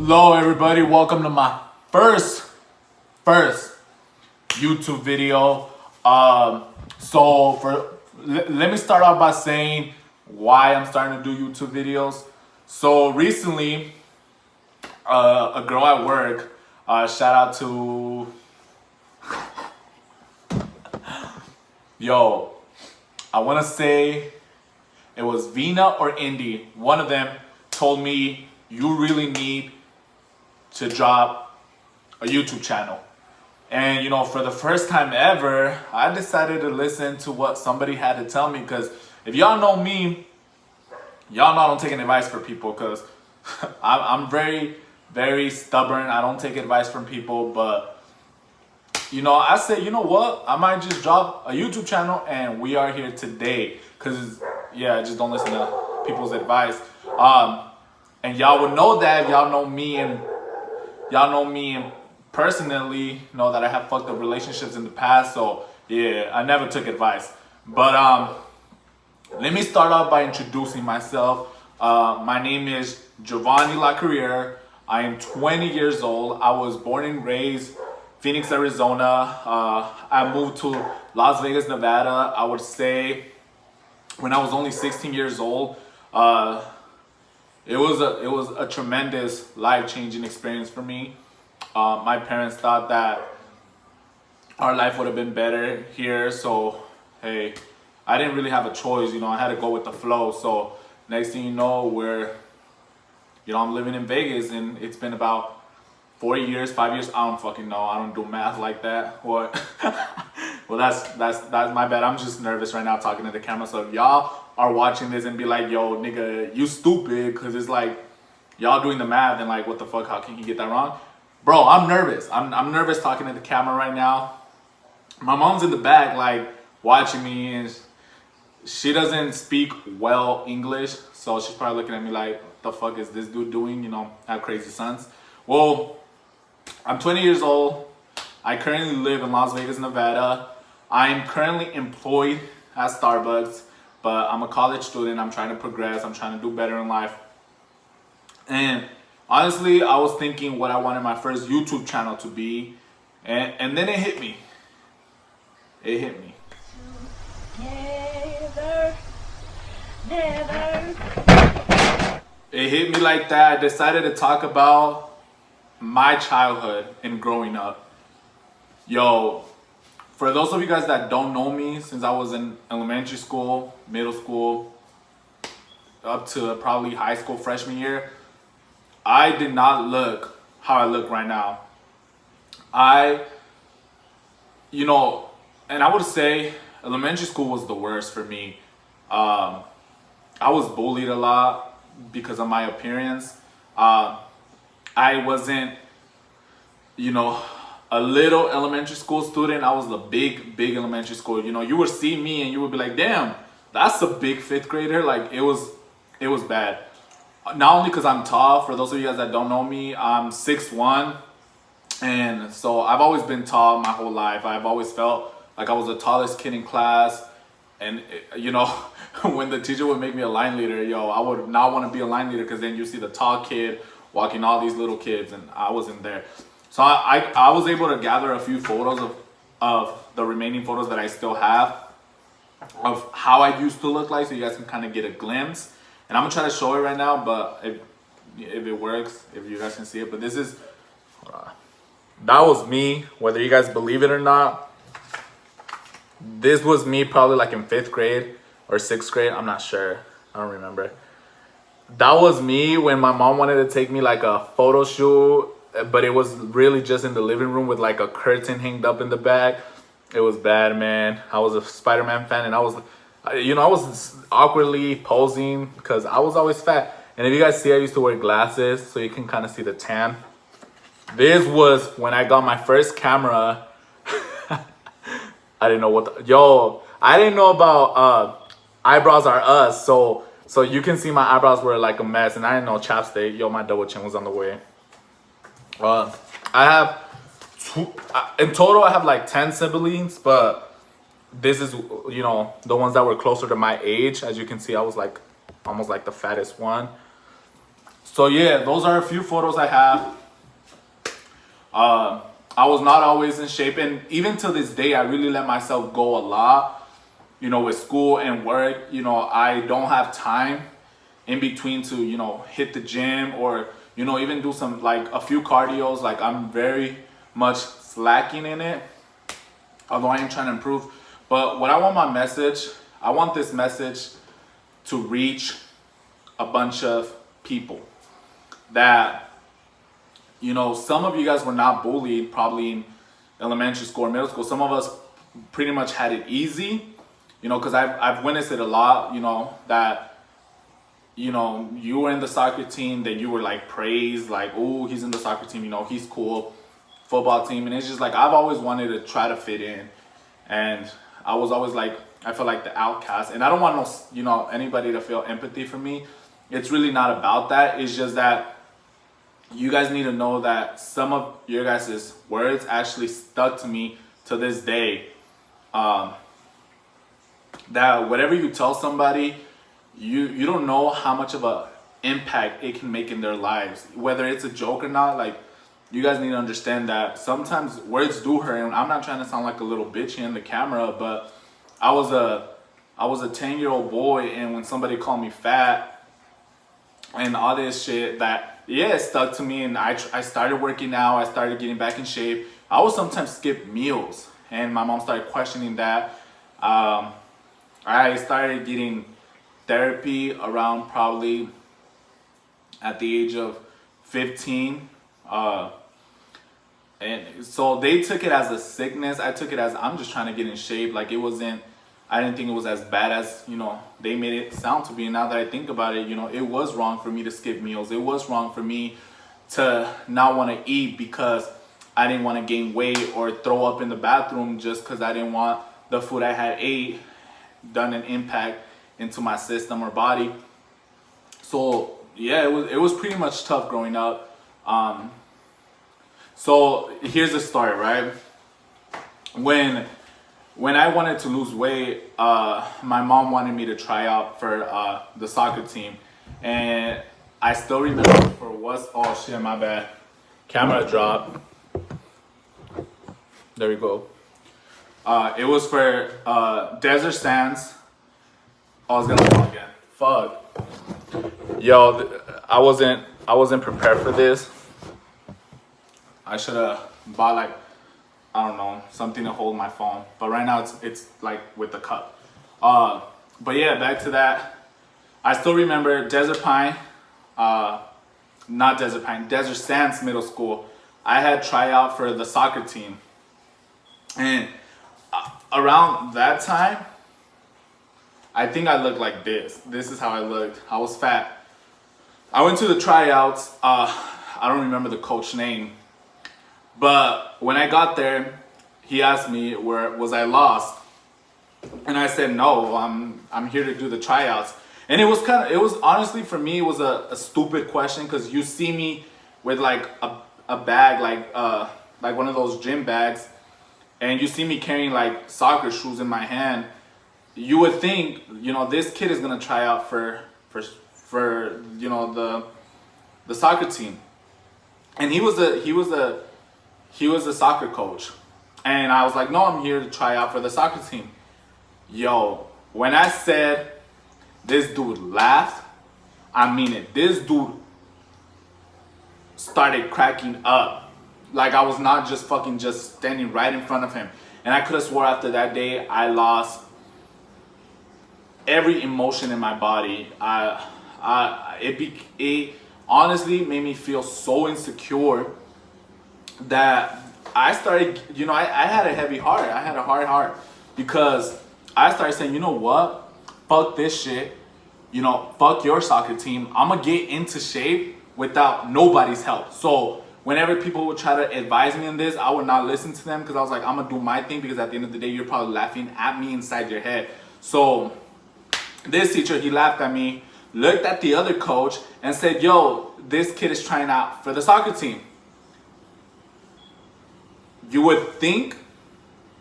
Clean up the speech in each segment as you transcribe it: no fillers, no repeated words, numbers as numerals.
Hello everybody, welcome to my first YouTube video. Let me start off by saying why I'm starting to do YouTube videos. So recently, a girl at work, shout out to, yo, I want to say it was Vina or Indy. One of them told me you really need to drop a YouTube channel. And you know, for the first time ever, I decided to listen to what somebody had to tell me, because if y'all know me, y'all know I don't take advice from people, because I'm very stubborn. I don't take advice from people. But you know, I said, you know what, I might just drop a YouTube channel, and we are here today. Because yeah, just don't listen to people's advice. And y'all would know that if y'all know me, and personally, know that I have fucked up relationships in the past. So yeah, I never took advice. But let me start off by introducing myself. My name is Giovanni LaCarriere. I am 20 years old. I was born and raised Phoenix, Arizona. I moved to Las Vegas, Nevada, I would say when I was only 16 years old. It was a tremendous life-changing experience for me. My parents thought that our life would have been better here, so hey, I didn't really have a choice. You know, I had to go with the flow. So next thing you know, I'm living in Vegas, and it's been about 4 years, 5 years. I don't fucking know. I don't do math like that. What? Well, that's my bad. I'm just nervous right now talking to the camera. So if y'all are watching this and be like, yo, nigga, you stupid, because it's like y'all doing the math and like, what the fuck? How can you get that wrong? Bro, I'm nervous. I'm nervous talking to the camera right now. My mom's in the back, like, watching me, and she doesn't speak well English, so she's probably looking at me like, what the fuck is this dude doing? You know, I have crazy sons. Well, I'm 20 years old. I currently live in Las Vegas, Nevada. I'm currently employed at Starbucks, but I'm a college student. I'm trying to progress. I'm trying to do better in life. And honestly, I was thinking what I wanted my first YouTube channel to be, and then it hit me. It hit me. It hit me like that. I decided to talk about my childhood and growing up. Yo, for those of you guys that don't know me, since I was in elementary school, middle school, up to probably high school freshman year, I did not look how I look right now. And I would say elementary school was the worst for me. I was bullied a lot because of my appearance. I wasn't, a little elementary school student. I was the big elementary school. You know, you would see me and you would be like, damn, that's a big fifth grader. Like, it was bad. Not only because I'm tall, for those of you guys that don't know me, I'm 6'1", and so I've always been tall my whole life. I've always felt like I was the tallest kid in class, and when the teacher would make me a line leader, I would not want to be a line leader, because then you see the tall kid walking all these little kids, and I wasn't there. So I was able to gather a few photos of the remaining photos that I still have of how I used to look like, so you guys can kind of get a glimpse. And I'm gonna try to show it right now, but if it works, if you guys can see it. But this is, that was me, whether you guys believe it or not. This was me probably like in 5th grade or 6th grade. I'm not sure. I don't remember. That was me when my mom wanted to take me like a photo shoot, but it was really just in the living room with like a curtain hanged up in the back. It was bad, man. I was a Spider-Man fan, and I was awkwardly posing because I was always fat. And if you guys see, I used to wear glasses, so you can kind of see the tan. This was when I got my first camera. I didn't know I didn't know about eyebrows are us. So you can see my eyebrows were like a mess, and I didn't know chapstick. Yo, my double chin was on the way. I have in total, I have like 10 siblings, but this is, the ones that were closer to my age. As you can see, I was like almost like the fattest one. So yeah, those are a few photos I have. I was not always in shape, and even to this day, I really let myself go a lot. With school and work, I don't have time in between to, hit the gym or, even do some, like, a few cardios. Like, I'm very much slacking in it, although I am trying to improve. But what I want this message to reach a bunch of people that, some of you guys were not bullied probably in elementary school or middle school. Some of us pretty much had it easy, because I've witnessed it a lot, that, you were in the soccer team, that you were like praised, like, oh, he's in the soccer team, he's cool, football team. And it's just like, I've always wanted to try to fit in. And I was always like, I feel like the outcast. And I don't want anybody to feel empathy for me. It's really not about that. It's just that you guys need to know that some of your guys' words actually stuck to me to this day. That whatever you tell somebody, you don't know how much of a impact it can make in their lives, whether it's a joke or not. Like, you guys need to understand that sometimes words do hurt. And I'm not trying to sound like a little bitch in the camera, but I was a 10-year-old boy, and when somebody called me fat and all this shit, that, yeah, it stuck to me. And I started working out. I started getting back in shape. I would sometimes skip meals, and my mom started questioning that. I started getting therapy around probably at the age of 15. And so they took it as a sickness. I took it as, I'm just trying to get in shape. Like, I didn't think it was as bad as, they made it sound to be. And now that I think about it, it was wrong for me to skip meals. It was wrong for me to not want to eat because I didn't want to gain weight or throw up in the bathroom just because I didn't want the food I had ate done an impact into my system or body. So yeah, it was pretty much tough growing up. So here's the story, right? When I wanted to lose weight, my mom wanted me to try out for the soccer team, and I still remember oh shit, my bad, camera dropped. There we go. It was for Desert Sands. I was gonna fall again. Fuck. Yo, I wasn't prepared for this. I should have bought, like, I don't know, something to hold my phone. But right now it's like with the cup. But yeah, back to that. I still remember Desert Sands Middle School. I had tryout for the soccer team. And around that time, I think I looked like this. This is how I looked. I was fat. I went to the tryouts. I don't remember the coach name. But when I got there, he asked me where was I lost. And I said, no, I'm here to do the tryouts. And it was honestly, for me, it was a stupid question, because you see me with like a bag, like one of those gym bags, and you see me carrying like soccer shoes in my hand. You would think, this kid is gonna try out for the soccer team. And he was a soccer coach. And I was like, no, I'm here to try out for the soccer team. Yo, when I said this dude laughed, I mean it. This dude started cracking up. Like, I was not just standing right in front of him. And I could have swore after that day, I lost every emotion in my body. It honestly made me feel so insecure that I started, I had a heavy heart. I had a hard heart, because I started saying, you know what? Fuck this shit. Fuck your soccer team. I'm going to get into shape without nobody's help. So whenever people would try to advise me on this, I would not listen to them, because I was like, I'm going to do my thing, because at the end of the day, you're probably laughing at me inside your head. So this teacher, he laughed at me, looked at the other coach, and said, yo, this kid is trying out for the soccer team. You would think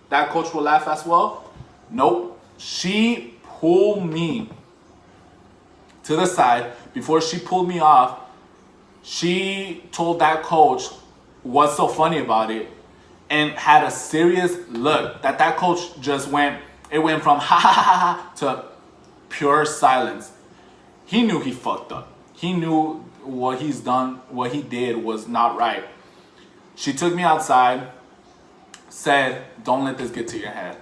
that coach will laugh as well. Nope. She pulled me to the side. Before she pulled me off, she told that coach what's so funny about it, and had a serious look that coach just went, it went from ha ha ha ha to pure silence. He knew he fucked up. He knew what he's done, what he did was not right. She took me outside, said, don't let this get to your head.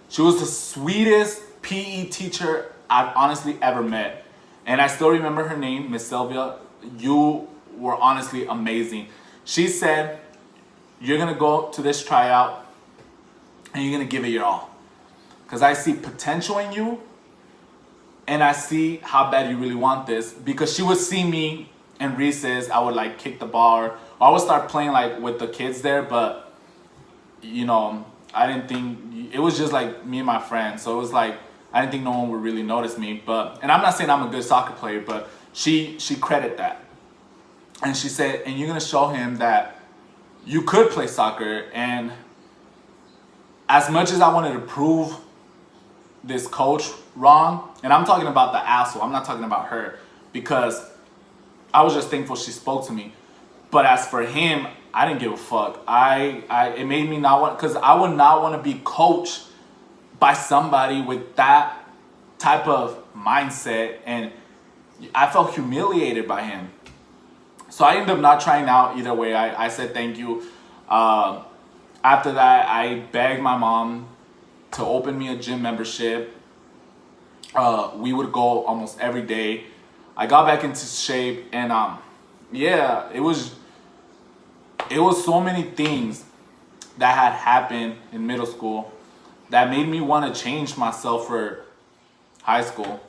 She was the sweetest PE teacher I've honestly ever met. And I still remember her name, Miss Sylvia. You were honestly amazing. She said, you're gonna go to this tryout and you're gonna give it your all. Because I see potential in you and I see how bad you really want this. Because she would see me in recess, I would like kick the ball, or I would start playing like with the kids there, but you know, I didn't think, it was just like me and my friends. So it was like, I didn't think no one would really notice me. But, and I'm not saying I'm a good soccer player, but she credited that. And she said, and you're gonna show him that you could play soccer. And as much as I wanted to prove this coach wrong, and I'm talking about the asshole, I'm not talking about her, because I was just thankful she spoke to me. But as for him, I didn't give a fuck. It made me not want, because I would not want to be coached by somebody with that type of mindset, and I felt humiliated by him. So I ended up not trying out either way. I said thank you. After that, I begged my mom to open me a gym membership. We would go almost every day. I got back into shape, and yeah, it was so many things that had happened in middle school that made me want to change myself for high school.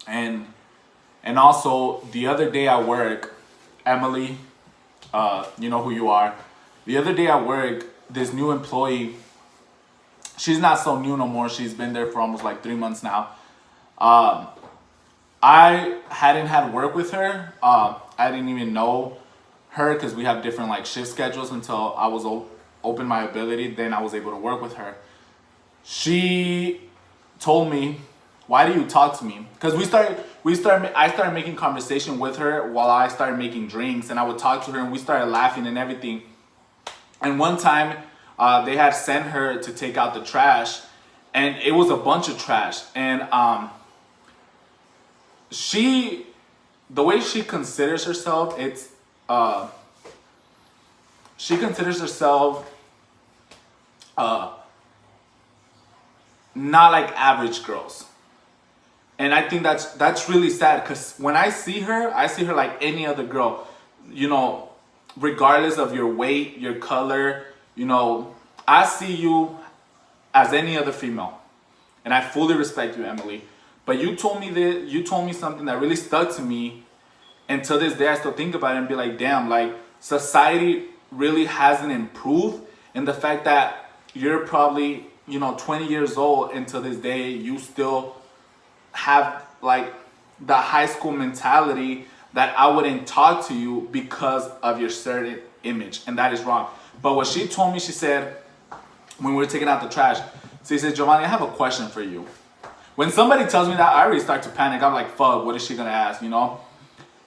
And also the other day at work, Emily, you know who you are. The other day at work, this new employee, she's not so new no more. She's been there for almost like 3 months now. I hadn't had work with her. I didn't even know her because we have different like shift schedules until I was open my ability. Then I was able to work with her. She told me, why do you talk to me? Because I started making conversation with her while I started making drinks, and I would talk to her and we started laughing and everything. And one time they had sent her to take out the trash, and it was a bunch of trash. And the way she considers herself, she considers herself not like average girls. And I think that's really sad, because when I see her like any other girl, you know, regardless of your weight, your color, you know, I see you as any other female. And I fully respect you, Emily. But you told me something that really stuck to me. And to this day, I still think about it and be like, damn, like society really hasn't improved. And the fact that you're probably, you know, 20 years old, and to this day, you still have like the high school mentality that I wouldn't talk to you because of your certain image. And that is wrong. But what she told me, she said, when we were taking out the trash, she said, Giovanni, I have a question for you. When somebody tells me that, I already start to panic. I'm like, fuck, what is she gonna ask, you know?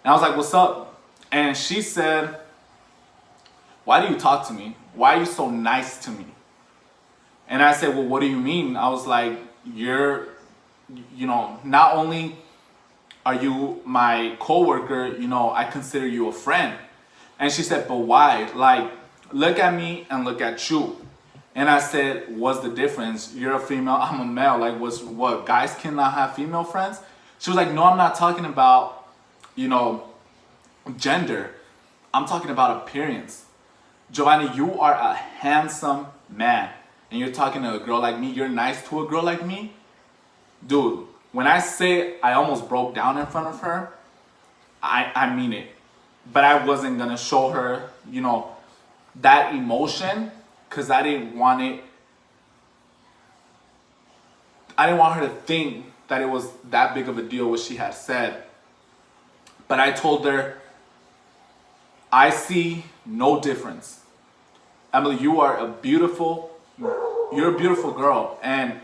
And I was like, what's up? And she said, why do you talk to me? Why are you so nice to me? And I said, well, what do you mean? I was like, you know, not only are you my coworker, you know, I consider you a friend. And she said, but why? Like, look at me and look at you. And I said, what's the difference? You're a female, I'm a male. Like, what, guys cannot have female friends? She was like, no, I'm not talking about, you know, gender. I'm talking about appearance. Giovanni, you are a handsome man. And you're talking to a girl like me, you're nice to a girl like me? Dude, when I say I almost broke down in front of her, I mean it. But I wasn't gonna show her, you know, that emotion, because I didn't want her to think that it was that big of a deal what she had said. But I told her, I see no difference. Emily, you're a beautiful girl. And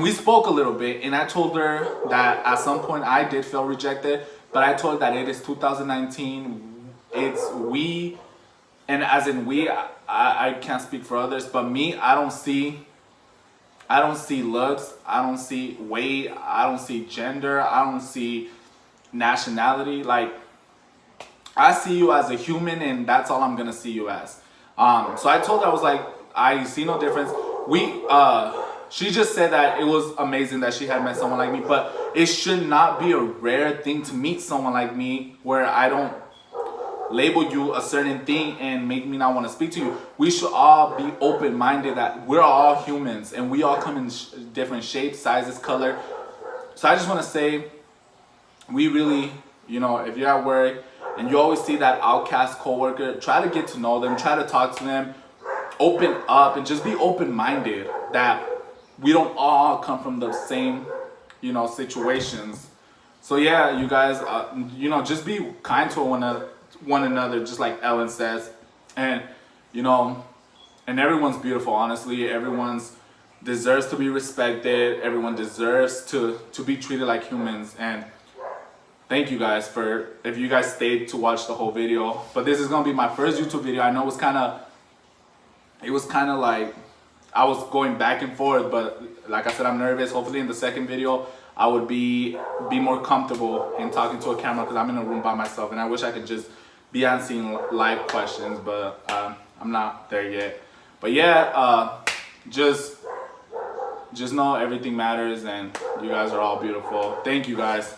we spoke a little bit, and I told her that at some point I did feel rejected, but I told her that it is 2019. It's we, and as in we, I can't speak for others, but me, I don't see looks, I don't see weight, I don't see gender, I don't see nationality. Like, I see you as a human, and that's all I'm gonna see you as. So I told her, I was like, I see no difference. She just said that it was amazing that she had met someone like me, but it should not be a rare thing to meet someone like me where I don't label you a certain thing and make me not want to speak to you. We should all be open-minded that we're all humans and we all come in different shapes, sizes, color. So I just want to say, we really, if you're at work and you always see that outcast coworker, try to get to know them, try to talk to them, open up, and just be open-minded that we don't all come from the same, situations. So yeah, you guys, just be kind to one another, just like Ellen says. And, and everyone's beautiful, honestly. Everyone's deserves to be respected. Everyone deserves to be treated like humans. And thank you guys if you guys stayed to watch the whole video. But this is gonna be my first YouTube video. I know it was kind of like I was going back and forth, but like I said, I'm nervous. Hopefully in the second video I would be more comfortable in talking to a camera, because I'm in a room by myself and I wish I could just be answering live questions, but I'm not there yet. But yeah, just know everything matters, and you guys are all beautiful. Thank you guys.